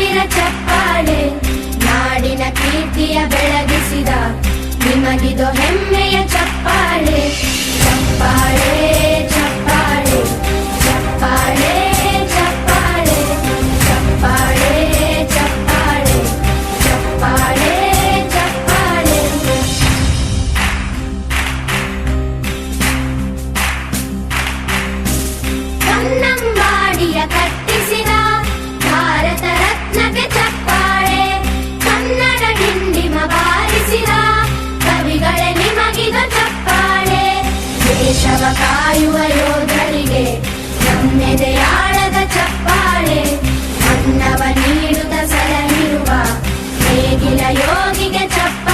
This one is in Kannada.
ಸಾವಿರ ಚಪ್ಪಾಳೆ, ನಾಡಿನ ಕೀರ್ತಿಯ ಬೆಳಗಿಸಿದ ನಿಮಗಿದು ಹೆಮ್ಮೆಯ ಚಪ್ಪಾಳೆ. ಚಪ್ಪಾಳೆ ಚಪ್ಪಾಳೆ ಚಪ್ಪಾಳೆ ಚಪ್ಪಾಳೆ ಚಪ್ಪಾಳೆ ಚಪ್ಪಾಳೆ ಚಪ್ಪಾಳೆ ಚಪ್ಪಾಳೆ. ಕನ್ನಂಬಾಡಿಯ ಕಟ್ಟಿಸಿದ ಭಾರತ ರತ್ನಕ್ಕೆ ಚಪ್ಪಾಳೆ, ಕನ್ನಡ ಡಿಂಡಿಮ ಬಾರಿಸಿದ ಕವಿಗಳೇ ನಿಮಗಿದು ಚಪ್ಪಾಳೆ. ದೇಶವ ಕಾಯುವ ಯೋಧರಿಗೆ ನಮ್ಮೆದೆಯಾಳದ ಚಪ್ಪಾಳೆ, ಅನ್ನವ ನೀಡುತ್ತ ಸಲಹಿರುವ ನೇಗಿಲ ಯೋಗಿಗೆ ಚಪ್ಪಾಳೆ.